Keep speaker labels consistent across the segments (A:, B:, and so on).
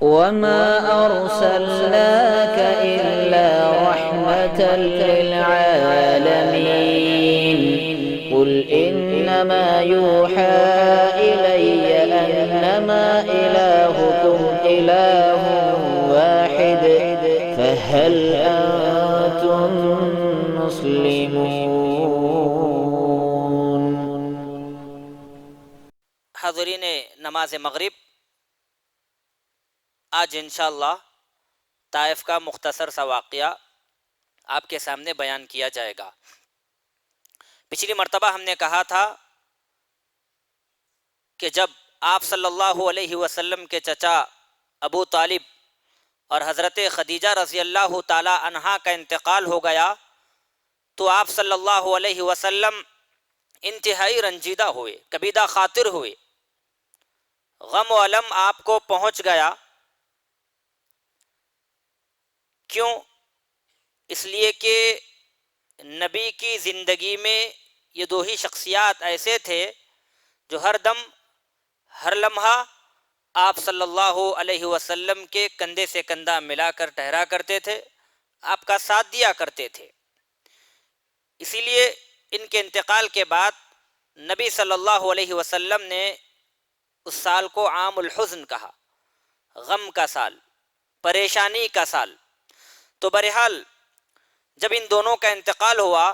A: وما أرسلناك إلا رحمة للعالمين قل إنما يوحى إلي أنما إلهكم إله واحد فهل أنتم مسلمون۔
B: حاضرین نماز مغرب، آج انشاءاللہ طائف کا مختصر سا واقعہ آپ کے سامنے بیان کیا جائے گا۔ پچھلی مرتبہ ہم نے کہا تھا کہ جب آپ صلی اللہ علیہ وسلم کے چچا ابو طالب اور حضرت خدیجہ رضی اللہ تعالی عنہا کا انتقال ہو گیا تو آپ صلی اللہ علیہ وسلم انتہائی رنجیدہ ہوئے، کبیدہ خاطر ہوئے، غم و الم آپ کو پہنچ گیا۔ کیوں؟ اس لیے کہ نبی کی زندگی میں یہ دو ہی شخصیات ایسے تھے جو ہر دم ہر لمحہ آپ صلی اللہ علیہ وسلم کے کندھے سے کندھا ملا کر ٹھہرا کرتے تھے، آپ کا ساتھ دیا کرتے تھے۔ اسی لیے ان کے انتقال کے بعد نبی صلی اللہ علیہ وسلم نے اس سال کو عام الحزن کہا، غم کا سال، پریشانی کا سال۔ تو بہرحال جب ان دونوں کا انتقال ہوا،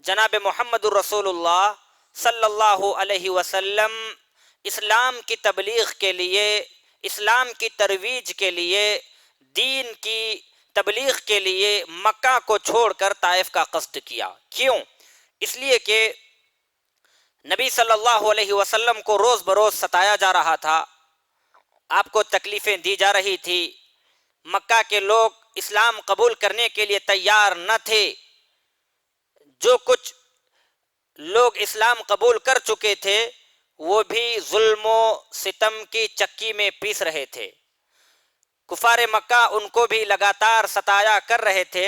B: جناب محمد الرسول اللہ صلی اللہ علیہ وسلم اسلام کی تبلیغ کے لیے، اسلام کی ترویج کے لیے، دین کی تبلیغ کے لیے مکہ کو چھوڑ کر طائف کا قصد کیا۔ کیوں؟ اس لیے کہ نبی صلی اللہ علیہ وسلم کو روز بروز ستایا جا رہا تھا، آپ کو تکلیفیں دی جا رہی تھی، مکہ کے لوگ اسلام قبول کرنے کے لیے تیار نہ تھے، جو کچھ لوگ اسلام قبول کر چکے تھے وہ بھی ظلم و ستم کی چکی میں پیس رہے تھے، کفار مکہ ان کو بھی لگاتار ستایا کر رہے تھے۔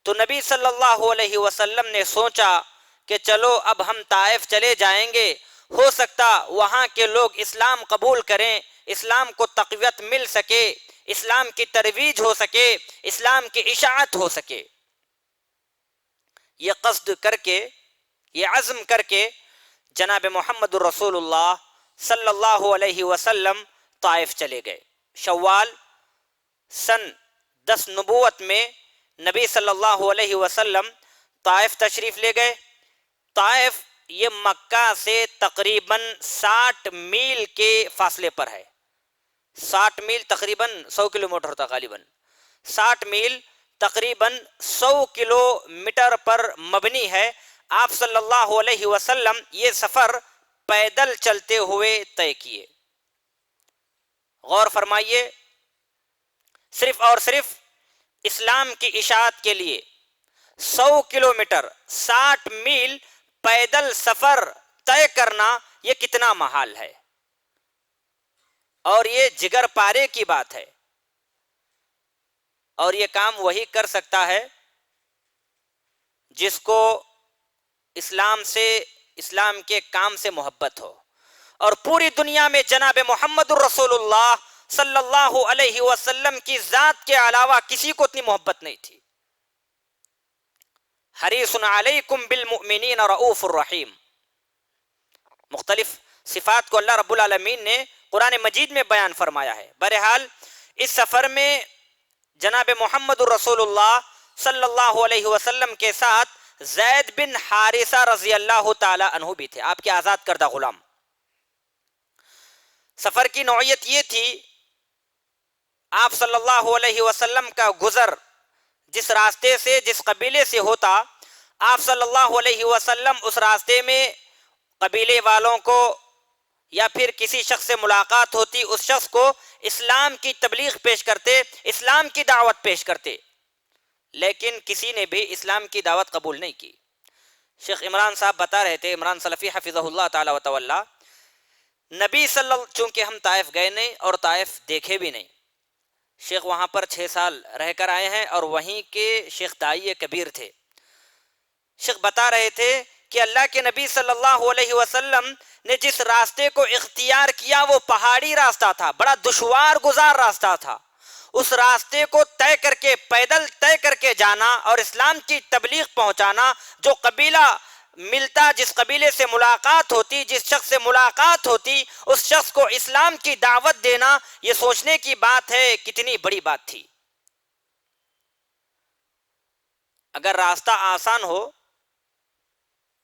B: تو نبی صلی اللہ علیہ وسلم نے سوچا کہ چلو اب ہم طائف چلے جائیں گے، ہو سکتا وہاں کے لوگ اسلام قبول کریں، اسلام کو تقویت مل سکے، اسلام کی ترویج ہو سکے، اسلام کی اشاعت ہو سکے۔ یہ قصد کر کے، یہ عزم کر کے جناب محمد الرسول اللہ صلی اللہ علیہ وسلم طائف چلے گئے۔ شوال سن 10 نبوت میں نبی صلی اللہ علیہ وسلم طائف تشریف لے گئے۔ طائف یہ مکہ سے تقریباً 60 میل کے فاصلے پر ہے، 60 میل تقریباً 100 کلومیٹر ہوتا، غالباً 60 میل تقریباً 100 کلومیٹر پر مبنی ہے۔ آپ صلی اللہ علیہ وسلم یہ سفر پیدل چلتے ہوئے طے کیے۔ غور فرمائیے، صرف اور صرف اسلام کی اشاعت کے لیے 100 کلومیٹر 60 میل پیدل سفر طے کرنا یہ کتنا محال ہے، اور یہ جگر پارے کی بات ہے، اور یہ کام وہی کر سکتا ہے جس کو اسلام سے، اسلام کے کام سے محبت ہو۔ اور پوری دنیا میں جناب محمد الرسول اللہ صلی اللہ علیہ وسلم کی ذات کے علاوہ کسی کو اتنی محبت نہیں تھی۔ حریص علیکم بالمؤمنین رؤوف الرحیم، مختلف صفات کو اللہ رب العالمین نے قرآن مجید میں بیان فرمایا ہے۔ بہرحال اس سفر میں جناب محمد الرسول اللہ صلی اللہ علیہ وسلم کے ساتھ زید بن حارثہ رضی اللہ تعالی عنہ بھی تھے، آپ کے آزاد کردہ غلام۔ سفر کی نوعیت یہ تھی، آپ صلی اللہ علیہ وسلم کا گزر جس راستے سے، جس قبیلے سے ہوتا، آپ صلی اللہ علیہ وسلم اس راستے میں قبیلے والوں کو یا پھر کسی شخص سے ملاقات ہوتی، اس شخص کو اسلام کی تبلیغ پیش کرتے، اسلام کی دعوت پیش کرتے، لیکن کسی نے بھی اسلام کی دعوت قبول نہیں کی۔ شیخ عمران صاحب بتا رہے تھے، عمران سلفی حفظہ اللہ تعالی و تولی، نبی صلی اللہ، چونکہ ہم طائف گئے نہیں اور طائف دیکھے بھی نہیں، شیخ وہاں پر 6 سال رہ کر آئے ہیں اور وہیں کے شیخ دائی کبیر تھے۔ شیخ بتا رہے تھے کہ اللہ کے نبی صلی اللہ علیہ وسلم نے جس راستے کو اختیار کیا وہ پہاڑی راستہ تھا، بڑا دشوار گزار راستہ تھا. اس راستے کو طے کر کے، پیدل طے کر کے جانا اور اسلام کی تبلیغ پہنچانا، جو قبیلہ ملتا، جس قبیلے سے ملاقات ہوتی، جس شخص سے ملاقات ہوتی، اس شخص کو اسلام کی دعوت دینا، یہ سوچنے کی بات ہے کتنی بڑی بات تھی. اگر راستہ آسان ہو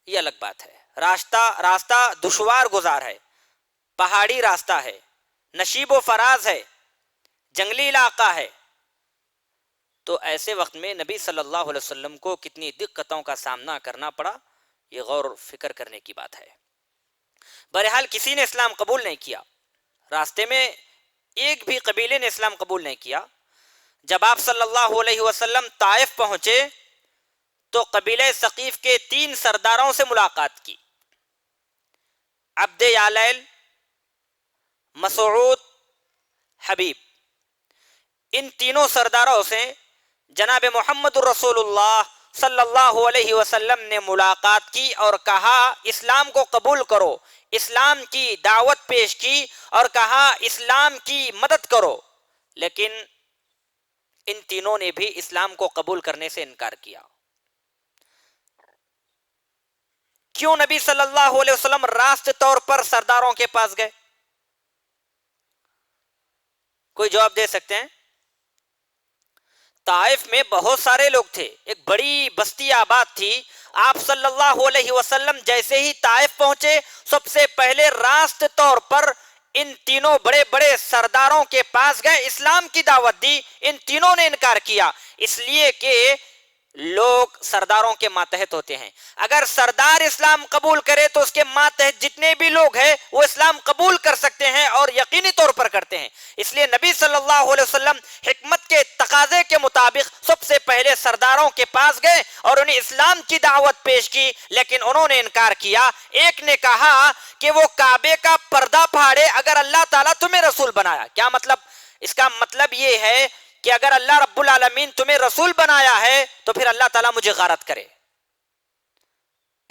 B: یہ الگ بات ہے، راستہ دشوار گزار ہے، پہاڑی راستہ ہے، نشیب و فراز ہے، جنگلی علاقہ ہے، تو ایسے وقت میں نبی صلی اللہ علیہ وسلم کو کتنی دقتوں کا سامنا کرنا پڑا، یہ غور و فکر کرنے کی بات ہے. بہرحال کسی نے اسلام قبول نہیں کیا، راستے میں ایک بھی قبیلے نے اسلام قبول نہیں کیا. جب آپ صلی اللہ علیہ وسلم طائف پہنچے تو قبیلہ ثقیف کے 3 سرداروں سے ملاقات کی، عبد یالیل، مسعود، حبیب. ان تینوں سرداروں سے جناب محمد الرسول اللہ صلی اللہ علیہ وسلم نے ملاقات کی اور کہا اسلام کو قبول کرو، اسلام کی دعوت پیش کی اور کہا اسلام کی مدد کرو. لیکن ان تینوں نے بھی اسلام کو قبول کرنے سے انکار کیا. کیوں نبی صلی اللہ علیہ وسلم راست طور پر سرداروں کے پاس گئے؟ کوئی جواب دے سکتے ہیں؟ طائف میں بہت سارے لوگ تھے، ایک بڑی بستی آباد تھی. آپ صلی اللہ علیہ وسلم جیسے ہی طائف پہنچے سب سے پہلے راست طور پر ان تینوں بڑے بڑے سرداروں کے پاس گئے، اسلام کی دعوت دی. ان تینوں نے انکار کیا، اس لیے کہ لوگ سرداروں کے ماتحت ہوتے ہیں. اگر سردار اسلام قبول کرے تو اس کے ماتحت جتنے بھی لوگ ہیں وہ اسلام قبول کر سکتے ہیں اور یقینی طور پر کرتے ہیں. اس لیے نبی صلی اللہ علیہ وسلم حکمت کے تقاضے کے مطابق سب سے پہلے سرداروں کے پاس گئے اور انہیں اسلام کی دعوت پیش کی، لیکن انہوں نے انکار کیا. ایک نے کہا کہ وہ کعبے کا پردہ پھاڑے اگر اللہ تعالیٰ تمہیں رسول بنایا. کیا مطلب؟ اس کا مطلب یہ ہے کہ اگر اللہ رب العالمین تمہیں رسول بنایا ہے تو پھر اللہ تعالیٰ مجھے غارت کرے.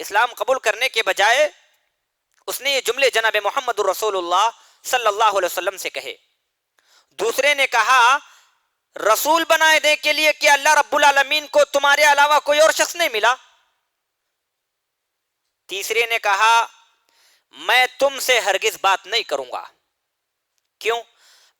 B: اسلام قبول کرنے کے بجائے اس نے یہ جملے جناب محمد الرسول اللہ صلی اللہ علیہ وسلم سے کہے. دوسرے نے کہا رسول بنائے دے کے لیے کہ اللہ رب العالمین کو تمہارے علاوہ کوئی اور شخص نہیں ملا. تیسرے نے کہا میں تم سے ہرگز بات نہیں کروں گا. کیوں؟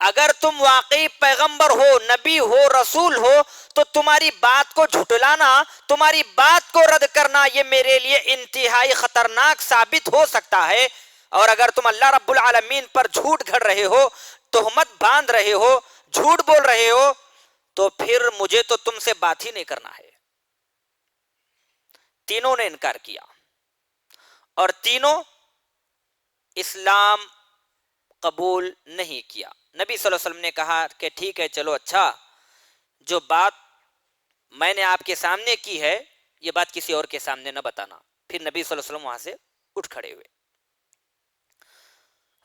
B: اگر تم واقعی پیغمبر ہو، نبی ہو، رسول ہو تو تمہاری بات کو جھٹلانا، تمہاری بات کو رد کرنا یہ میرے لیے انتہائی خطرناک ثابت ہو سکتا ہے. اور اگر تم اللہ رب العالمین پر جھوٹ گھڑ رہے ہو، تہمت باندھ رہے ہو، جھوٹ بول رہے ہو تو پھر مجھے تو تم سے بات ہی نہیں کرنا ہے. تینوں نے انکار کیا اور تینوں اسلام قبول نہیں کیا. نبی صلی اللہ علیہ وسلم نے کہا کہ ٹھیک ہے، چلو اچھا، جو بات میں نے آپ کے سامنے کی ہے یہ بات کسی اور کے سامنے نہ بتانا. پھر نبی صلی اللہ علیہ وسلم وہاں سے اٹھ کھڑے ہوئے.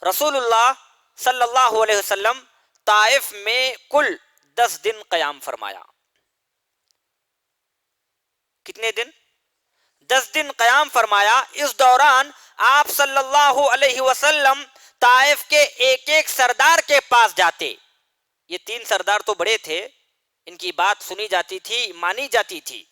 B: رسول اللہ صلی اللہ علیہ وسلم طائف میں کل 10 دن قیام فرمایا. کتنے دن؟ 10 دن قیام فرمایا. اس دوران آپ صلی اللہ علیہ وسلم طائف کے ایک ایک سردار کے پاس جاتے. یہ 3 سردار تو بڑے تھے، ان کی بات سنی جاتی تھی، مانی جاتی تھی،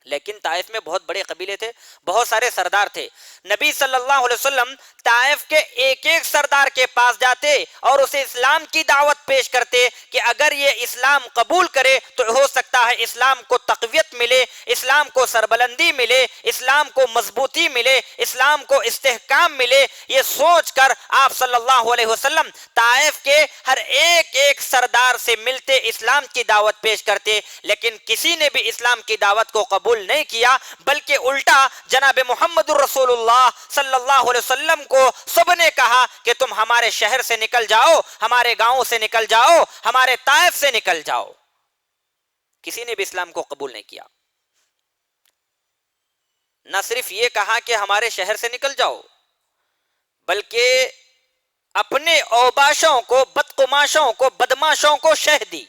B: لیکن طائف میں بہت بڑے قبیلے تھے، بہت سارے سردار تھے. نبی صلی اللہ علیہ وسلم طائف کے ایک ایک سردار کے پاس جاتے اور اسے اسلام کی دعوت پیش کرتے کہ اگر یہ اسلام قبول کرے تو ہو سکتا ہے اسلام کو تقویت ملے، اسلام کو سربلندی ملے، اسلام کو مضبوطی ملے، اسلام کو استحکام ملے. یہ سوچ کر آپ صلی اللہ علیہ وسلم طائف کے ہر ایک ایک سردار سے ملتے، اسلام کی دعوت پیش کرتے، لیکن کسی نے بھی اسلام کی دعوت کو قبول نہیں کیا، بلکہ الٹا جناب محمد الرسول اللہ صلی اللہ علیہ وسلم کو سب نے کہا کہ تم ہمارے شہر سے نکل جاؤ، ہمارے گاؤں سے نکل جاؤ، ہمارے طائف سے نکل جاؤ. کسی نے بھی اسلام کو قبول نہیں کیا. نہ صرف یہ کہا کہ ہمارے شہر سے نکل جاؤ، بلکہ اپنے اوباشوں کو، بدقماشوں کو، بدماشوں کو شہ دی.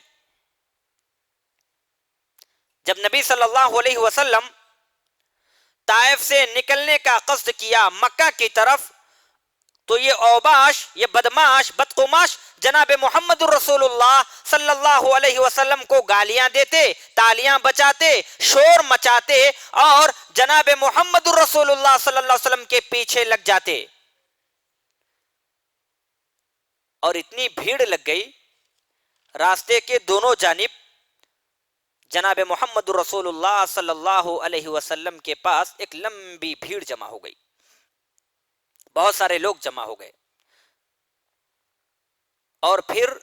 B: جب نبی صلی اللہ علیہ وسلم طائف سے نکلنے کا قصد کیا مکہ کی طرف، تو یہ اوباش، یہ بدماش، بدقماش جناب محمد الرسول اللہ صلی اللہ علیہ وسلم کو گالیاں دیتے، تالیاں بجاتے، شور مچاتے اور جناب محمد الرسول اللہ صلی اللہ علیہ وسلم کے پیچھے لگ جاتے، اور اتنی بھیڑ لگ گئی راستے کے دونوں جانب جناب محمد الرسول اللہ صلی اللہ علیہ وسلم کے پاس ایک لمبی بھیڑ جمع ہو گئی، بہت سارے لوگ جمع ہو گئے، اور پھر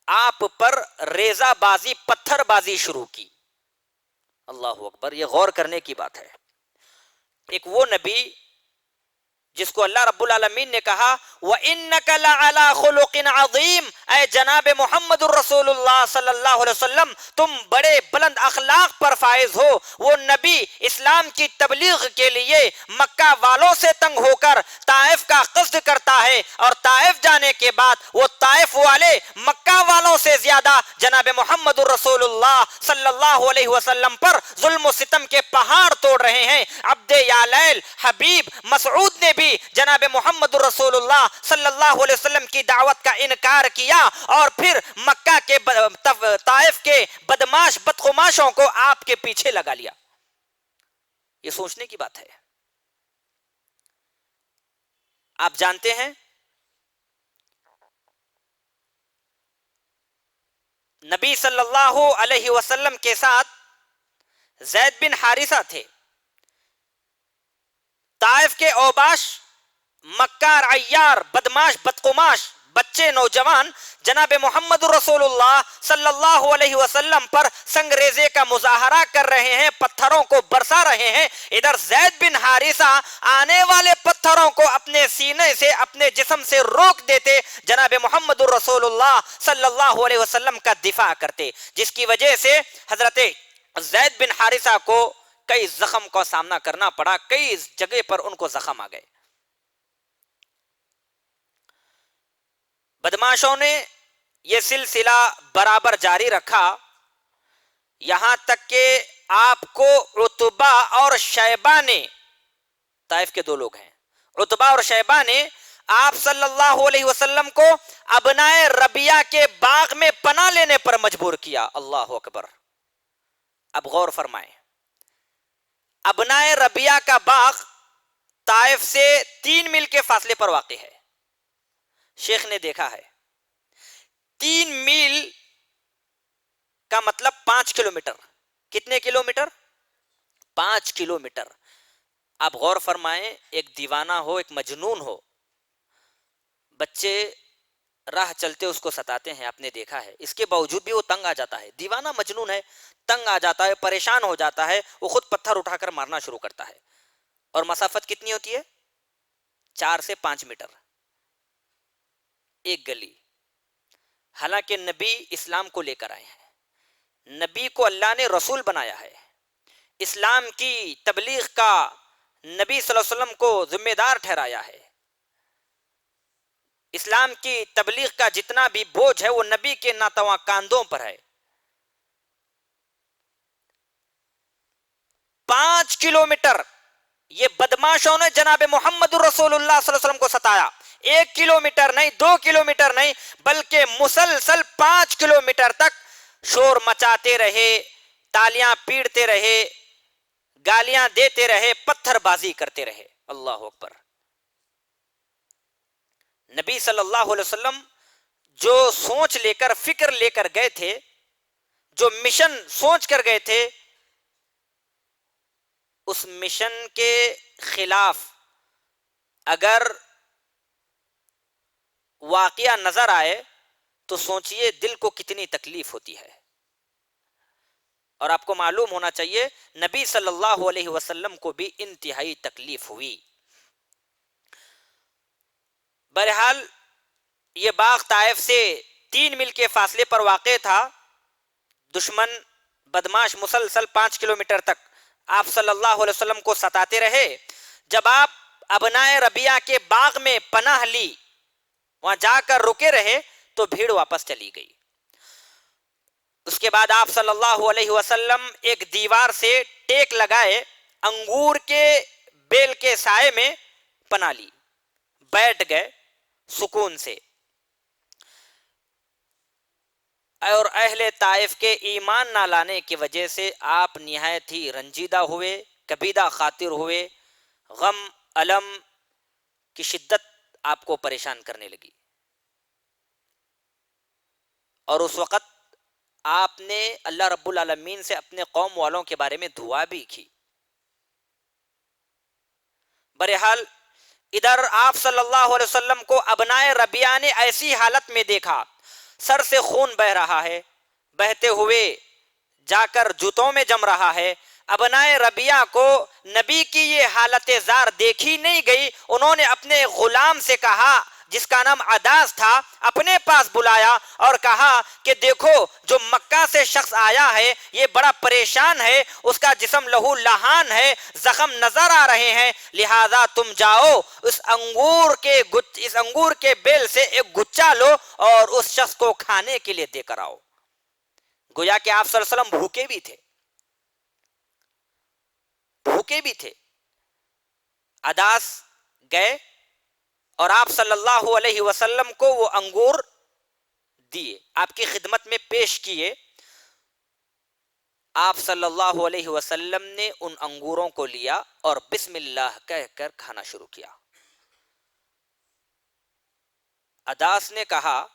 B: آپ پر ریزہ بازی، پتھر بازی شروع کی۔ اللہ اکبر، یہ غور کرنے کی بات ہے۔ ایک وہ نبی جس کو اللہ رب العالمین نے کہا وَإِنَّكَ لَعَلَىٰ خُلُقٍ عَظِيمٍ، اے جناب محمد الرسول اللہ صلی اللہ علیہ وسلم تم بڑے بلند اخلاق پر فائز ہو۔ وہ نبی اسلام کی تبلیغ کے لیے مکہ والوں سے تنگ ہو کر طائف کا قصد کرتا ہے، اور طائف جانے کے بعد وہ طائف والے مکہ والوں سے زیادہ جناب محمد الرسول اللہ صلی اللہ علیہ وسلم پر ظلم و ستم کے پہاڑ توڑ رہے ہیں۔ عبد یالیل، حبیب، مسعود نے بھی جناب محمد الرسول اللہ صلی اللہ علیہ وسلم کی دعوت کا انکار کیا، اور پھر مکہ کے طائف کے بدماش بدخماشوں کو آپ کے پیچھے لگا لیا۔ یہ سوچنے کی بات ہے۔ آپ جانتے ہیں نبی صلی اللہ علیہ وسلم کے ساتھ زید بن حارثہ تھے، طائف کے اوباش، مکار، عیار، بدماش، بدقماش بچے، نوجوان جناب محمد الرسول اللہ صلی اللہ علیہ وسلم پر سنگریزے کا مظاہرہ کر رہے ہیں، پتھروں کو برسا رہے ہیں۔ ادھر زید بن حارثہ آنے والے پتھروں کو اپنے سینے سے، اپنے جسم سے روک دیتے، جناب محمد الرسول اللہ صلی اللہ علیہ وسلم کا دفاع کرتے، جس کی وجہ سے حضرت زید بن حارثہ کو کئی زخم کا سامنا کرنا پڑا، کئی جگہ پر ان کو زخم آ گئے۔ بدماشوں نے یہ سلسلہ برابر جاری رکھا، یہاں تک کہ آپ کو عتبہ اور شیبہ نے، طائف کے دو لوگ ہیں، عتبہ اور شیبہ نے آپ صلی اللہ علیہ وسلم کو ابنائے ربیہ کے باغ میں پناہ لینے پر مجبور کیا۔ اللہ اکبر۔ اب غور فرمائیں، ابنائے ربیہ کا باغ طائف سے 3 میل کے فاصلے پر واقع ہے۔ شیخ نے دیکھا ہے 3 میل کا مطلب 5 کلومیٹر۔ کتنے کلومیٹر؟ 5 کلومیٹر۔ آپ غور فرمائیں، ایک دیوانہ ہو، ایک مجنون ہو، بچے راہ چلتے اس کو ستاتے ہیں، آپ نے دیکھا ہے، اس کے باوجود بھی وہ تنگ آ جاتا ہے۔ دیوانہ مجنون ہے، تنگ آ جاتا ہے، پریشان ہو جاتا ہے، وہ خود پتھر اٹھا کر مارنا شروع کرتا ہے۔ اور مسافت کتنی ہوتی ہے؟ 4 سے 5 میٹر ایک گلی۔ حالانکہ نبی اسلام کو لے کر آئے ہیں، نبی کو اللہ نے رسول بنایا ہے، اسلام کی تبلیغ کا نبی صلی اللہ علیہ وسلم کو ذمہ دار ٹھہرایا ہے۔ اسلام کی تبلیغ کا جتنا بھی بوجھ ہے وہ نبی کے ناتواں کاندھوں پر ہے۔ 5 کلومیٹر یہ بدماشوں نے جناب محمد الرسول اللہ صلی اللہ علیہ وسلم کو ستایا۔ 1 کلومیٹر نہیں، 2 کلومیٹر نہیں، بلکہ مسلسل 5 کلومیٹر تک شور مچاتے رہے، تالیاں پیڑتے رہے، گالیاں دیتے رہے، پتھر بازی کرتے رہے۔ اللہ اکبر۔ نبی صلی اللہ علیہ وسلم جو سوچ لے کر، فکر لے کر گئے تھے، جو مشن سوچ کر گئے تھے، اس مشن کے خلاف اگر واقعہ نظر آئے تو سوچئے دل کو کتنی تکلیف ہوتی ہے۔ اور آپ کو معلوم ہونا چاہیے نبی صلی اللہ علیہ وسلم کو بھی انتہائی تکلیف ہوئی۔ بہرحال یہ باغ طائف سے 3 میل کے فاصلے پر واقع تھا۔ دشمن بدماش مسلسل 5 کلومیٹر تک آپ صلی اللہ علیہ وسلم کو ستاتے رہے۔ جب آپ ابنائے ربیہ کے باغ میں پناہ لی، وہاں جا کر رکے رہے، تو بھیڑ واپس چلی گئی۔ اس کے بعد آپ صلی اللہ علیہ وسلم ایک دیوار سے ٹیک لگائے انگور کے بیل کے سائے میں پناہ لی، بیٹھ گئے سکون سے. اور اہل طائف کے ایمان نہ لانے کی وجہ سے آپ نہایت ہی رنجیدہ ہوئے، کبیدہ خاطر ہوئے، غم الم کی شدت آپ کو پریشان کرنے لگی. اور اس وقت آپ نے اللہ رب العالمین سے اپنے قوم والوں کے بارے میں دعا بھی کی. بہرحال ادھر آپ صلی اللہ علیہ وسلم کو ابنائے ربیعہ نے ایسی حالت میں دیکھا، سر سے خون بہ رہا ہے، بہتے ہوئے جا کر جوتوں میں جم رہا ہے. ابنائے ربیعہ کو نبی کی یہ حالت زار دیکھی نہیں گئی. انہوں نے اپنے غلام سے کہا جس کا نام عداس تھا، اپنے پاس بلایا اور کہا کہ دیکھو جو مکہ سے شخص آیا ہے یہ بڑا پریشان ہے، اس کا جسم لہو لہان ہے، زخم نظر آ رہے ہیں، لہذا تم جاؤ اس انگور کے بیل سے ایک گچا لو اور اس شخص کو کھانے کے لیے دے کر آؤ. گویا کہ آپ صلی اللہ علیہ وسلم بھوکے بھی تھے، عداس گئے اور آپ صلی اللہ علیہ وسلم کو وہ انگور دیے، آپ کی خدمت میں پیش کیے. آپ صلی اللہ علیہ وسلم نے ان انگوروں کو لیا اور بسم اللہ کہہ کر کھانا شروع کیا. عداس نے کہا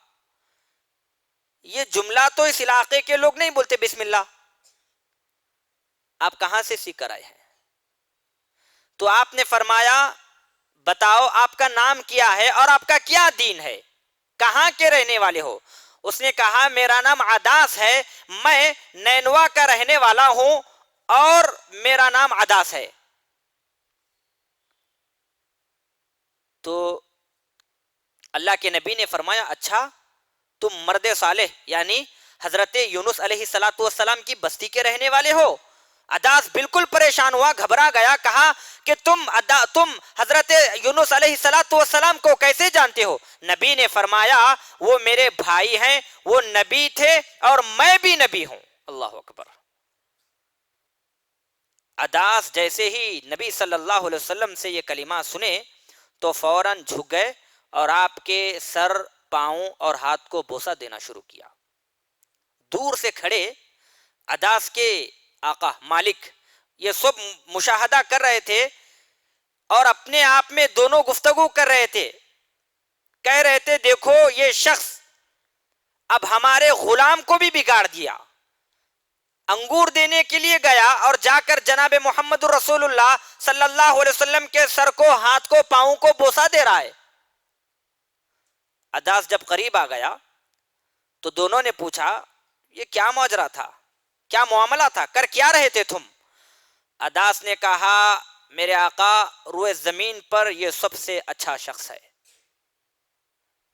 B: یہ جملہ تو اس علاقے کے لوگ نہیں بولتے بسم اللہ، آپ کہاں سے سیکھ کر آئے ہیں؟ تو آپ نے فرمایا بتاؤ آپ کا نام کیا ہے اور آپ کا کیا دین ہے، کہاں کے رہنے والے ہو؟ اس نے کہا میرا نام عداس ہے، میں نینوا کا رہنے والا ہوں اور میرا نام عداس ہے. تو اللہ کے نبی نے فرمایا اچھا تم مرد صالح یعنی حضرت یونس علیہ السلام کی بستی کے رہنے والے ہو؟ عداس بالکل پریشان ہوا، گھبرا گیا، کہا کہ تم حضرت یونس علیہ السلام کو کیسے جانتے ہو؟ نبی نے فرمایا وہ میرے بھائی ہیں، وہ نبی تھے اور میں بھی نبی ہوں. اللہ اکبر. عداس جیسے ہی نبی صلی اللہ علیہ وسلم سے یہ کلمات سنے تو فوراً جھک گئے اور آپ کے سر، پاؤں اور ہاتھ کو بوسہ دینا شروع کیا. دور سے کھڑے عداس کے آقا مالک یہ سب مشاہدہ کر رہے تھے اور اپنے آپ میں دونوں گفتگو کر رہے تھے، کہہ رہے تھے دیکھو یہ شخص اب ہمارے غلام کو بھی بگاڑ دیا، انگور دینے کے لیے گیا اور جا کر جناب محمد رسول اللہ صلی اللہ علیہ وسلم کے سر کو، ہاتھ کو، پاؤں کو بوسہ دے رہا ہے. عداس جب قریب آ گیا تو دونوں نے پوچھا یہ کیا ماجرا تھا، کیا معاملہ تھا، کر کیا رہے تھے تم؟ عداس نے کہا میرے آقا روئے زمین پر یہ سب سے اچھا شخص ہے،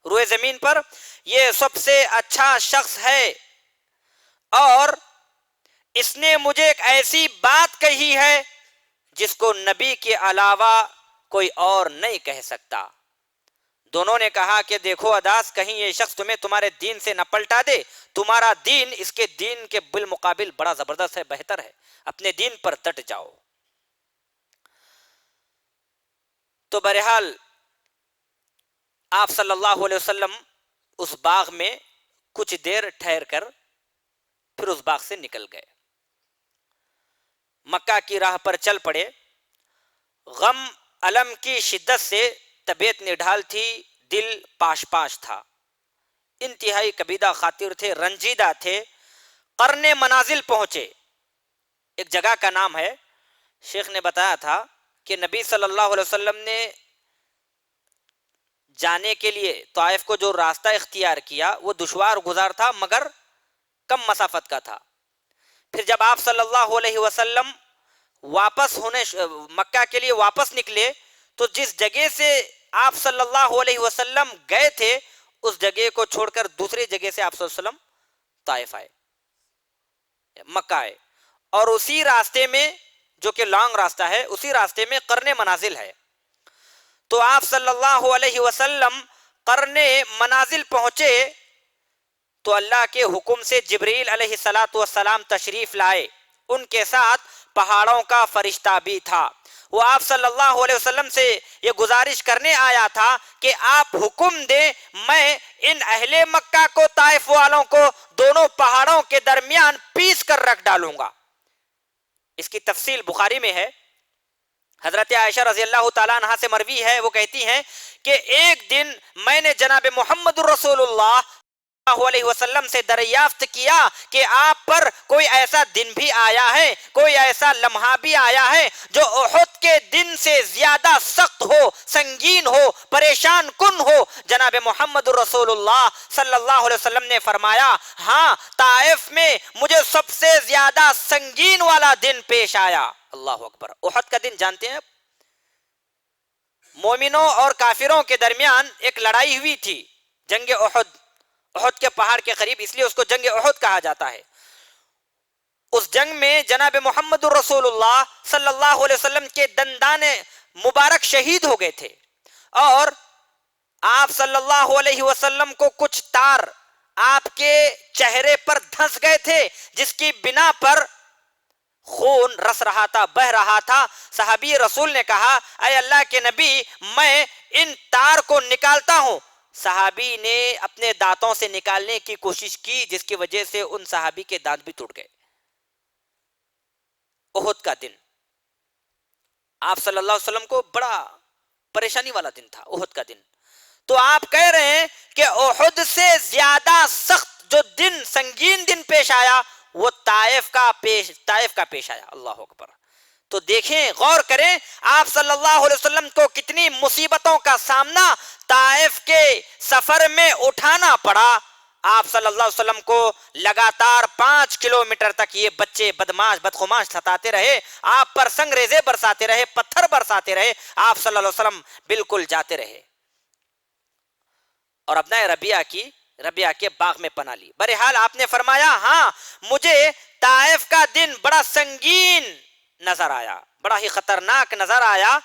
B: روئے زمین پر یہ سب سے اچھا شخص ہے اور اس نے مجھے ایک ایسی بات کہی ہے جس کو نبی کے علاوہ کوئی اور نہیں کہہ سکتا. دونوں نے کہا کہ دیکھو عداس کہیں یہ شخص تمہیں تمہارے دین سے نہ پلٹا دے، تمہارا دین اس کے دین کے بالمقابل بڑا زبردست ہے، بہتر ہے، اپنے دین پر ڈٹ جاؤ. تو بہرحال آپ صلی اللہ علیہ وسلم اس باغ میں کچھ دیر ٹھہر کر پھر اس باغ سے نکل گئے، مکہ کی راہ پر چل پڑے. غم الم کی شدت سے طبیعت نڈھال تھی، دل پاش پاش تھا، انتہائی کبیدہ خاطر تھے، رنجیدہ تھے. قرن منازل پہنچے، ایک جگہ کا نام ہے، شیخ نے بتایا تھا کہ نبی صلی اللہ علیہ وسلم نے جانے کے لیے طائف کو جو راستہ اختیار کیا وہ دشوار گزار تھا مگر کم مسافت کا تھا. پھر جب آپ صلی اللہ علیہ وسلم مکہ کے لیے واپس نکلے تو جس جگہ سے آپ صلی اللہ علیہ وسلم گئے تھے اس جگہ کو چھوڑ کر دوسری جگہ سے آپ صلی اللہ علیہ وسلم طائف آئے، مکہ آئے، اور اسی راستے میں جو کہ لانگ راستہ ہے اسی راستے میں قرن منازل ہے. تو آپ صلی اللہ علیہ وسلم قرن منازل پہنچے تو اللہ کے حکم سے جبریل علیہ السلام تشریف لائے ان کے ساتھ پہاڑوں کا فرشتہ بھی تھا۔ وہ آپ صلی اللہ علیہ وسلم سے یہ گزارش کرنے آیا تھا کہ آپ حکم دیں، میں ان اہل مکہ کو، طائف والوں کو دونوں پہاڑوں کے درمیان پیس کر رکھ ڈالوں گا۔ اس کی تفصیل بخاری میں ہے۔ حضرت عائشہ رضی اللہ تعالیٰ عنہ سے مروی ہے، وہ کہتی ہیں کہ ایک دن میں نے جناب محمد الرسول اللہ صلی اللہ علیہ وسلم سے دریافت کیا کہ آپ پر کوئی ایسا دن بھی آیا ہے، کوئی ایسا لمحہ بھی آیا ہے جو احد کے دن سے زیادہ سخت ہو، سنگین ہو، پریشان کن ہو؟ جناب محمد الرسول اللہ صلی اللہ علیہ وسلم نے فرمایا، ہاں، طائف میں مجھے سب سے زیادہ سنگین والا دن پیش آیا۔ اللہ اکبر۔ احد کا دن جانتے ہیں؟ مومنوں اور کافروں کے درمیان ایک لڑائی ہوئی تھی، جنگ احد، احد کے پہاڑ کے قریب، اس لیے اس کو جنگ احد کہا جاتا ہے۔ اس جنگ میں جناب محمد الرسول اللہ صلی اللہ علیہ وسلم کے دندان مبارک شہید ہو گئے تھے، اور آپ صلی اللہ علیہ وسلم کو کچھ تار آپ کے چہرے پر دھنس گئے تھے، جس کی بنا پر خون رس رہا تھا، بہ رہا تھا۔ صحابی رسول نے کہا، اے اللہ کے نبی، میں ان تار کو نکالتا ہوں۔ صحابی نے اپنے دانتوں سے نکالنے کی کوشش کی، جس کی وجہ سے ان صحابی کے دانت بھی ٹوٹ گئے۔ احد کا دن آپ صلی اللہ علیہ وسلم کو بڑا پریشانی والا دن تھا، احد کا دن۔ تو آپ کہہ رہے ہیں کہ احد سے زیادہ سخت جو دن، سنگین دن پیش آیا، وہ طائف کا پیش آیا۔ اللہ اکبر۔ تو دیکھیں، غور کریں، آپ صلی اللہ علیہ وسلم کو کتنی مصیبتوں کا سامنا طائف کے سفر میں اٹھانا پڑا۔ آپ صلی اللہ علیہ وسلم کو لگاتار 5 کلومیٹر تک یہ بچے بدماش بدخماش ستاتے رہے، آپ پر سنگریزے برساتے رہے، پتھر برساتے رہے، آپ صلی اللہ علیہ وسلم بالکل جاتے رہے، اور اپنا ربیہ کے باغ میں پناہ لی۔ بہرحال آپ نے فرمایا، ہاں، مجھے طائف کا دن بڑا سنگین نظر آیا، بڑا ہی خطرناک نظر آیا۔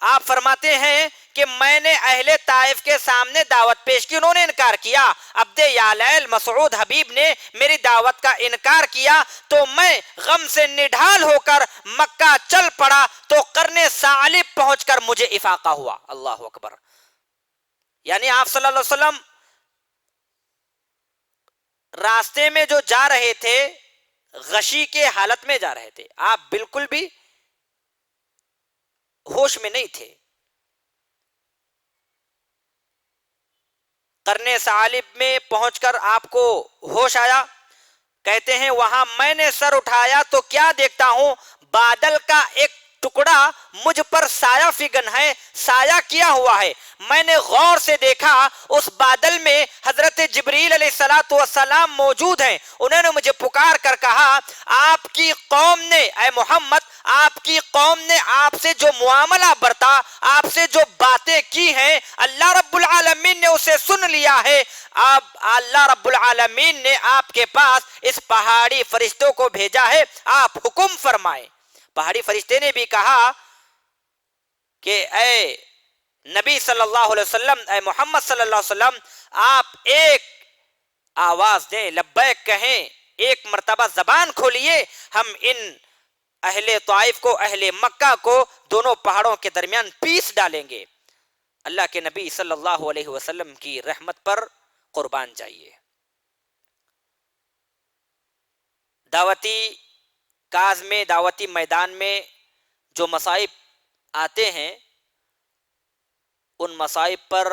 B: آپ فرماتے ہیں کہ میں نے اہل طائف کے سامنے دعوت پیش کی، انہوں نے انکار کیا۔ عبد یالیل مسعود حبیب نے میری دعوت کا انکار کیا، تو میں غم سے نڈھال ہو کر مکہ چل پڑا، تو قرن ثعلب پہنچ کر مجھے افاقہ ہوا۔ اللہ اکبر۔ یعنی آپ صلی اللہ علیہ وسلم راستے میں جو جا رہے تھے، غشی کے حالت میں جا رہے تھے، آپ بالکل بھی ہوش میں نہیں تھے۔ قرن ثعلب میں پہنچ کر آپ کو ہوش آیا۔ کہتے ہیں وہاں میں نے سر اٹھایا تو کیا دیکھتا ہوں، بادل کا ایک ٹکڑا مجھ پر سایہ فگن ہے، سایہ کیا ہوا ہے۔ میں نے غور سے دیکھا، اس بادل میں حضرت جبریل علیہ السلام موجود ہیں۔ انہوں نے مجھے پکار کر کہا، آپ کی قوم نے، اے محمد، آپ کی قوم نے آپ سے جو معاملہ برتا، آپ سے جو باتیں کی ہیں، اللہ رب العالمین نے اسے سن لیا ہے۔ اب اللہ رب العالمین نے آپ کے پاس اس پہاڑی فرشتوں کو بھیجا ہے، آپ حکم فرمائیں۔ پہاڑی فرشتے نے بھی کہا کہ اے نبی صلی اللہ علیہ وسلم، اے محمد صلی اللہ علیہ وسلم، آپ ایک آواز دیں، لبیک کہیں، ایک مرتبہ زبان کھولیے، ہم ان اہل طائف کو، اہل مکہ کو دونوں پہاڑوں کے درمیان پیس ڈالیں گے۔ اللہ کے نبی صلی اللہ علیہ وسلم کی رحمت پر قربان جائیے۔ دعوتی کاز میں، دعوتی میدان میں جو مصائب آتے ہیں، ان مصائب پر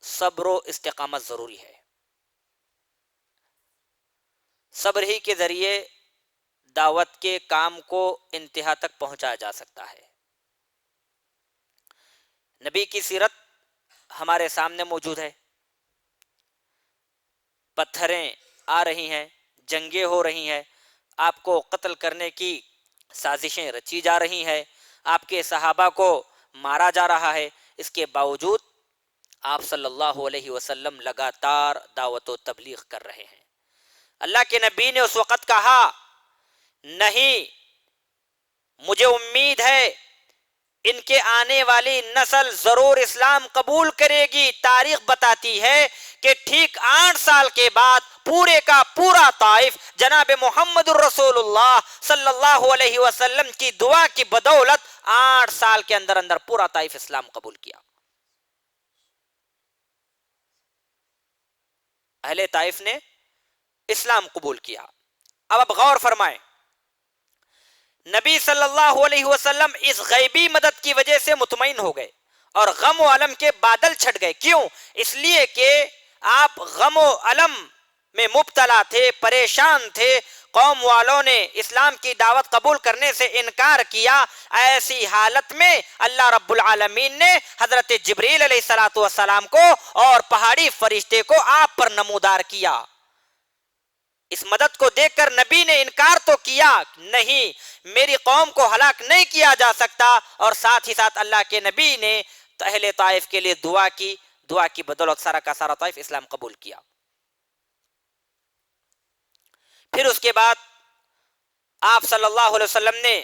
B: صبر و استقامت ضروری ہے۔ صبر ہی کے ذریعے دعوت کے کام کو انتہا تک پہنچایا جا سکتا ہے۔ نبی کی سیرت ہمارے سامنے موجود ہے، پتھریں آ رہی ہیں، جنگیں ہو رہی ہیں، آپ کو قتل کرنے کی سازشیں رچی جا رہی ہیں، آپ کے صحابہ کو مارا جا رہا ہے، اس کے باوجود آپ صلی اللہ علیہ وسلم لگاتار دعوت و تبلیغ کر رہے ہیں۔ اللہ کے نبی نے اس وقت کہا، نہیں، مجھے امید ہے ان کے آنے والی نسل ضرور اسلام قبول کرے گی۔ تاریخ بتاتی ہے کہ ٹھیک 8 سال کے بعد پورے کا پورا طائف جناب محمد الرسول اللہ صلی اللہ علیہ وسلم کی دعا کی بدولت 8 سال کے اندر اندر پورا طائف اسلام قبول کیا۔ اہل طائف نے اسلام قبول کیا۔ اب غور فرمائیں، نبی صلی اللہ علیہ وسلم اس غیبی مدد کی وجہ سے مطمئن ہو گئے اور غم و علم کے بادل چھٹ گئے۔ کیوں؟ اس لیے کہ آپ غم و علم میں مبتلا تھے، پریشان تھے، قوم والوں نے اسلام کی دعوت قبول کرنے سے انکار کیا۔ ایسی حالت میں اللہ رب العالمین نے حضرت جبریل علیہ السلام کو اور پہاڑی فرشتے کو آپ پر نمودار کیا۔ اس مدد کو دیکھ کر نبی نے انکار تو کیا نہیں، میری قوم کو ہلاک نہیں کیا جا سکتا، اور ساتھ ہی ساتھ اللہ کے نبی نے اہل طائف کے لیے دعا کی۔ دعا کی بدولت سارا کا سارا طائف اسلام قبول کیا۔ پھر اس کے بعد آپ صلی اللہ علیہ وسلم نے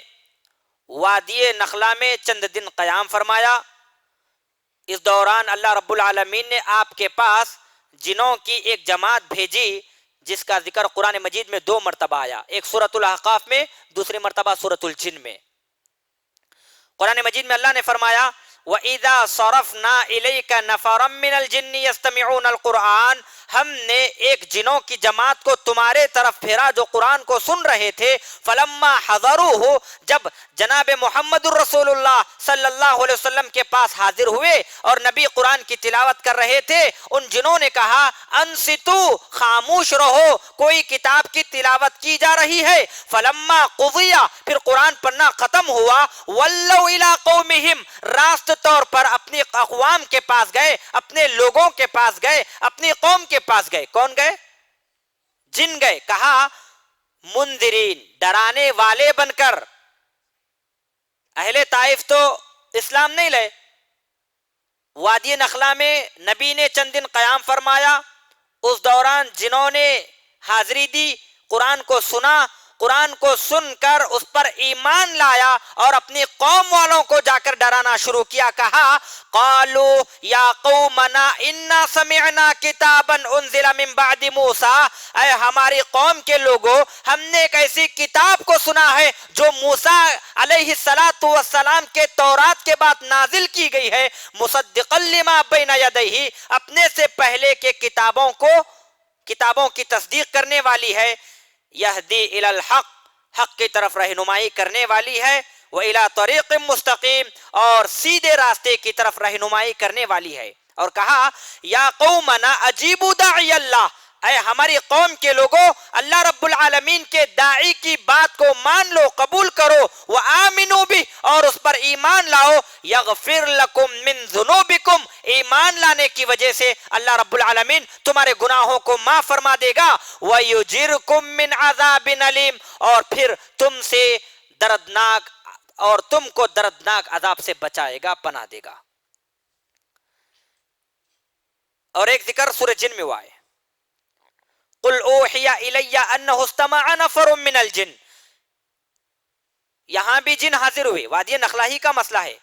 B: وادی نخلا میں چند دن قیام فرمایا۔ اس دوران اللہ رب العالمین نے آپ کے پاس جنوں کی ایک جماعت بھیجی جس کا ذکر قرآن مجید میں 2 مرتبہ آیا، ایک سورۃ الاحقاف میں، دوسری مرتبہ سورۃ الجن میں۔ قرآن مجید میں اللہ نے فرمایا وَإِذَا صَرَفْنَا إِلَيْكَ نَفَرًا مِّنَ الْجِنِّ يَسْتَمِعُونَ الْقُرْآنَ، ہم نے ایک جنوں کی جماعت کو تمہارے طرف پھیرا جو قرآن کو سن رہے تھے۔ فَلَمَّا حَضَرُوهُ، جب جناب محمد الرسول اللہ صلی اللہ علیہ وسلم کے پاس حاضر ہوئے اور نبی قرآن کی تلاوت کر رہے تھے، ان جنوں نے کہا انصتوا، خاموش رہو، کوئی کتاب کی تلاوت کی جا رہی ہے۔ فَلَمَّا قُضِيَ، پھر قرآن پڑھنا ختم ہوا، وَلَّوْا إِلَىٰ قَوْمِهِمْ، راست طور پر اپنی اقوام کے پاس گئے، اپنے لوگوں کے پاس گئے، اپنی قوم کے پاس گئے۔ کون گئے؟ جن گئے۔ کہا منذرین، ڈرانے والے بن کر۔ اہل طائف تو اسلام نہیں لے۔ وادی نخلا میں نبی نے چند دن قیام فرمایا، اس دوران جنہوں نے حاضری دی، قرآن کو سنا، قرآن کو سن کر اس پر ایمان لایا اور اپنی قوم والوں کو جا کر ڈرانا شروع کیا۔ کہا قالوا یا قومنا انا سمعنا کتابا انزل من بعد موسیٰ، اے ہماری قوم کے لوگوں، ہم نے ایک ایسی کتاب کو سنا ہے جو موسیٰ علیہ السلام کے تورات کے بعد نازل کی گئی ہے، مصدقا لما بین یدیہ، اپنے سے پہلے کے کتابوں کی تصدیق کرنے والی ہے، یہدی الی الحق، حق کی طرف رہنمائی کرنے والی ہے، وَإِلَىٰ طَرِيقٍ مُسْتَقِيمٍ، اور سیدھے راستے کی طرف رہنمائی کرنے والی ہے۔ اور کہا یا قومنا اجیبوا داعی اللہ، اے ہماری قوم کے لوگوں، اللہ رب العالمین کے داعی کی بات کو مان لو، قبول کرو، وآمنوا بہ، اور اس پر ایمان لاؤ، یغفر لکم من ذنوبکم، ایمان لانے کی وجہ سے اللہ رب العالمین تمہارے گناہوں کو معاف فرما دے گا، ویجرکم من عذاب علیم، اور پھر تم سے دردناک اور تم کو دردناک عذاب سے بچائے گا، پناہ دے گا۔ اور ایک ذکر سورہ جن میں ہوا ہے، قل اوحی الی انہ استمع نفر من الجن، یہاں بھی جن حاضر ہوئے، وادی نخلا ہی کا مسئلہ ہے،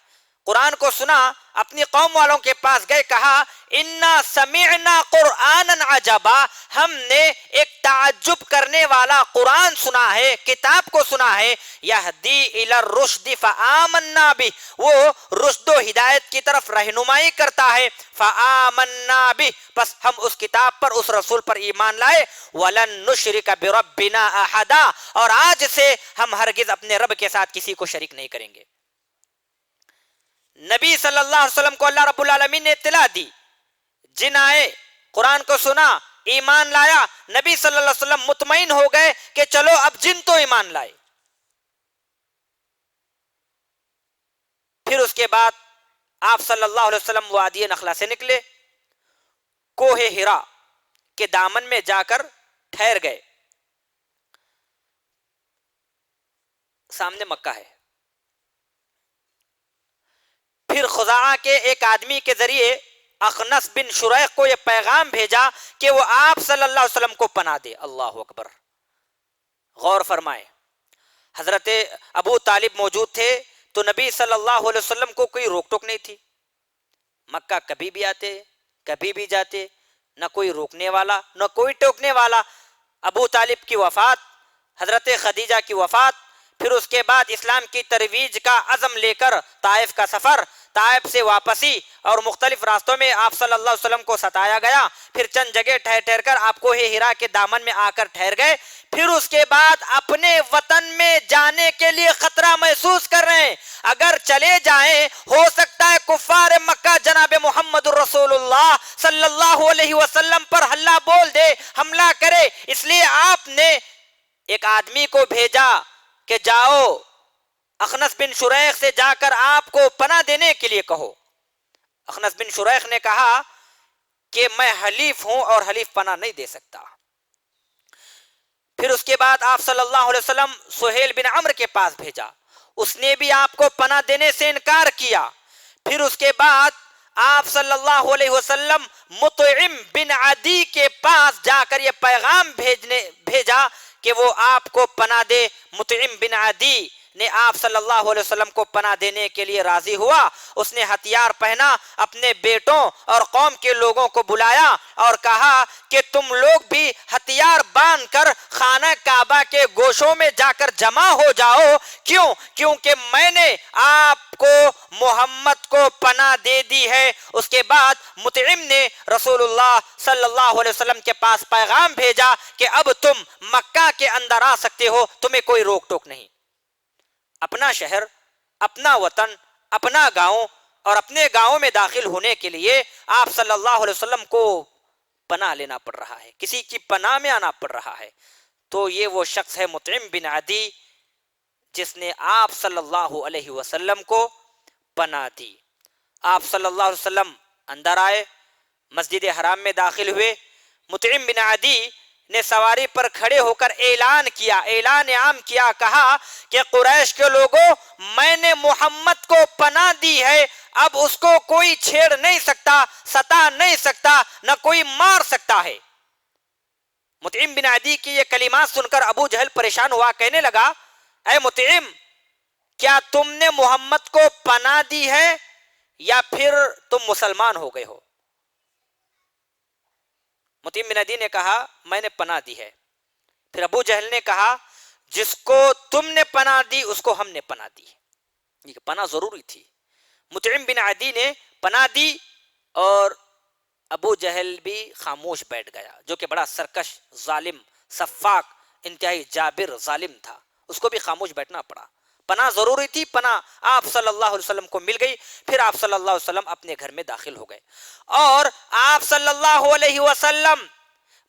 B: قرآن کو سنا، اپنی قوم والوں کے پاس گئے، کہا انا سمعنا قرآنا عجبا، ہم نے ایک تعجب کرنے والا قرآن سنا ہے، کتاب کو سنا ہے، یہدی الی الرشد فآمنا بہ، وہ رشد و ہدایت کی طرف رہنمائی کرتا ہے، فآمنا بہ، بس ہم اس کتاب پر، اس رسول پر ایمان لائے، ولن نشرک بربنا احدا، اور آج سے ہم ہرگز اپنے رب کے ساتھ کسی کو شریک نہیں کریں گے۔ نبی صلی اللہ علیہ وسلم کو اللہ رب العالمین نے اطلاع دی، جن آئے، قرآن کو سنا، ایمان لایا، نبی صلی اللہ علیہ وسلم مطمئن ہو گئے کہ چلو اب جن تو ایمان لائے۔ پھر اس کے بعد آپ صلی اللہ علیہ وسلم وادی نخلا سے نکلے، کوہ ہرا کے دامن میں جا کر ٹھہر گئے، سامنے مکہ ہے۔ پھر خزاعہ کے ایک آدمی کے ذریعے اخنس بن شریق کو یہ پیغام بھیجا کہ وہ آپ صلی اللہ علیہ وسلم کو پناہ دے۔ اللہ اکبر، غور فرمائے، حضرت ابو طالب موجود تھے، تو نبی صلی اللہ علیہ وسلم کو کوئی روک ٹوک نہیں تھی، مکہ کبھی بھی آتے کبھی بھی جاتے، نہ کوئی روکنے والا نہ کوئی ٹوکنے والا۔ ابو طالب کی وفات، حضرت خدیجہ کی وفات، پھر اس کے بعد اسلام کی ترویج کا عزم لے کر طائف کا سفر، طائف سے واپسی، اور مختلف راستوں میں آپ صلی اللہ علیہ وسلم کو ستایا گیا، پھر چند جگہ ٹھہر ٹھہر کر آپ کو ہیرا کے دامن میں آ کر ٹھہر گئے، پھر اس کے بعد اپنے وطن میں جانے کے لیے خطرہ محسوس کر رہے ہیں، اگر چلے جائیں ہو سکتا ہے کفار مکہ جناب محمد الرسول اللہ صلی اللہ علیہ وسلم پر حملہ بول دے، حملہ کرے، اس لیے آپ نے ایک آدمی کو بھیجا کہ جاؤ اخنس بن شریح سے جا کر آپ کو پناہ دینے کے لیے کہو۔ اخنس بن شریح نے کہا کہ میں حلیف ہوں اور حلیف پناہ نہیں دے سکتا۔ پھر اس کے بعد آپ صلی اللہ علیہ وسلم سہیل بن عمرو کے پاس بھیجا، اس نے بھی آپ کو پناہ دینے سے انکار کیا۔ پھر اس کے بعد آپ صلی اللہ علیہ وسلم مطعم بن عدی کے پاس جا کر یہ پیغام بھیجا کہ وہ آپ کو پناہ دے۔ مطعم بن عدی نے آپ صلی اللہ علیہ وسلم کو پناہ دینے کے لیے راضی ہوا، اس نے ہتھیار پہنا، اپنے بیٹوں اور قوم کے لوگوں کو بلایا اور کہا کہ تم لوگ بھی ہتھیار باندھ کر خانہ کعبہ کے گوشوں میں جا کر جمع ہو جاؤ۔ کیوں؟ کیونکہ میں نے آپ کو محمد کو پناہ دے دی ہے۔ اس کے بعد مطعم نے رسول اللہ صلی اللہ علیہ وسلم کے پاس پیغام بھیجا کہ اب تم مکہ کے اندر آ سکتے ہو، تمہیں کوئی روک ٹوک نہیں۔ اپنا شہر، اپنا وطن، اپنا گاؤں اور اپنے گاؤں میں داخل ہونے کے لیے آپ صلی اللہ علیہ وسلم کو پناہ لینا پڑ رہا ہے، کسی کی پناہ میں آنا پڑ رہا ہے۔ تو یہ وہ شخص ہے مطعم بن عدی جس نے آپ صلی اللہ علیہ وسلم کو پناہ دی۔ آپ صلی اللہ علیہ وسلم اندر آئے، مسجد حرام میں داخل ہوئے۔ مطعم بن عدی نے سواری پر کھڑے ہو کر اعلان عام کیا، کہا کہ قریش کے لوگوں، میں نے محمد کو پناہ دی ہے، اب اس کو کوئی چھیڑ نہیں سکتا، ستا نہیں سکتا، نہ کوئی مار سکتا ہے۔ مطعم بن عدی کی یہ کلمات سن کر ابو جہل پریشان ہوا، کہنے لگا اے مطعم، کیا تم نے محمد کو پناہ دی ہے یا پھر تم مسلمان ہو گئے ہو؟ مطعم بن عدی نے کہا میں نے پناہ دی ہے۔ پھر ابو جہل نے کہا جس کو تم نے پناہ دی اس کو ہم نے پناہ دی۔ یہ پناہ ضروری تھی۔ مطعم بن عدی نے پناہ دی اور ابو جہل بھی خاموش بیٹھ گیا، جو کہ بڑا سرکش، ظالم، سفاک، انتہائی جابر ظالم تھا، اس کو بھی خاموش بیٹھنا پڑا۔ پناہ ضروری تھی، پناہ آپ صلی اللہ علیہ وسلم کو مل گئی۔ پھر آپ صلی اللہ علیہ وسلم اپنے گھر میں داخل ہو گئے، اور آپ صلی اللہ علیہ وسلم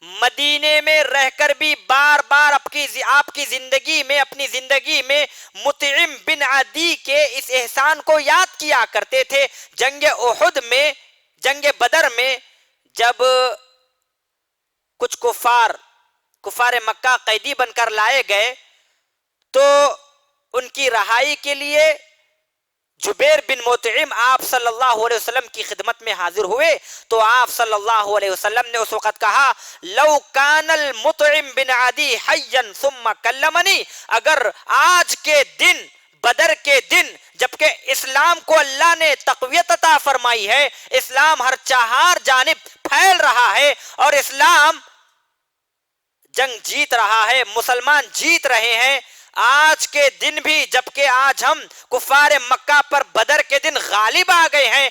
B: مدینے میں رہ کر بھی بار بار آپ کی اپنی زندگی میں مطعم بن عدی کے اس احسان کو یاد کیا کرتے تھے۔ جنگ احد میں، جنگ بدر میں، جب کچھ کفار مکہ قیدی بن کر لائے گئے تو ان کی رہائی کے لیے جبیر بن مطعم آپ صلی اللہ علیہ وسلم کی خدمت میں حاضر ہوئے، تو آپ صلی اللہ علیہ وسلم نے اس وقت کہا لو کان المطعم بن عدی حیا ثم کلمنی، اگر آج کے دن، بدر کے دن، جبکہ اسلام کو اللہ نے تقویت عطا فرمائی ہے، اسلام ہر چہار جانب پھیل رہا ہے اور اسلام جنگ جیت رہا ہے، مسلمان جیت رہے ہیں، آج کے دن بھی، جبکہ آج ہم کفار مکہ پر بدر کے دن غالب آ گئے ہیں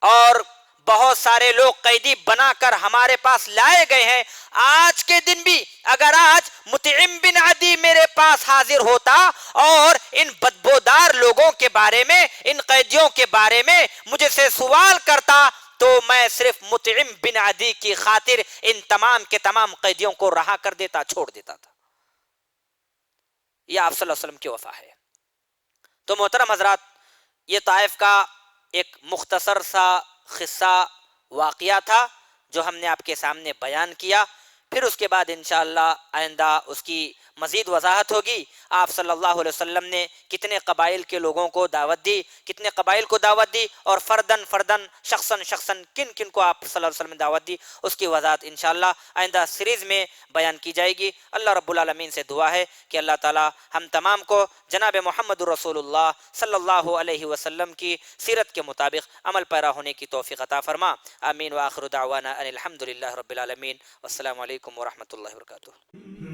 B: اور بہت سارے لوگ قیدی بنا کر ہمارے پاس لائے گئے ہیں، آج کے دن بھی اگر آج مطعم بن عدی میرے پاس حاضر ہوتا اور ان بدبودار لوگوں کے بارے میں، ان قیدیوں کے بارے میں مجھے سے سوال کرتا، تو میں صرف مطعم بن عدی کی خاطر ان تمام کے تمام قیدیوں کو رہا کر دیتا، چھوڑ دیتا تھا۔ یہ آپ صلی اللہ علیہ وسلم کی وفا ہے۔ تو محترم حضرات، یہ طائف کا ایک مختصر سا قصہ واقعہ تھا جو ہم نے آپ کے سامنے بیان کیا۔ پھر اس کے بعد انشاءاللہ آئندہ اس کی مزید وضاحت ہوگی آپ صلی اللہ علیہ وسلم نے کتنے قبائل کے لوگوں کو دعوت دی، کتنے قبائل کو دعوت دی، اور فردن فردن شخصاً کن کن کو آپ صلی اللہ علیہ وسلم نے دعوت دی، اس کی وضاحت انشاءاللہ آئندہ سیریز میں بیان کی جائے گی۔ اللہ رب العالمین سے دعا ہے کہ اللہ تعالی ہم تمام کو جناب محمد رسول اللہ صلی اللہ علیہ وسلم کی سیرت کے مطابق عمل پیرا ہونے کی توفیق عطا فرما۔ آمین وآخر دعوانا ان الحمد للہ رب العالمین، والسلام علیکم ورحمۃ اللہ وبرکاتہ۔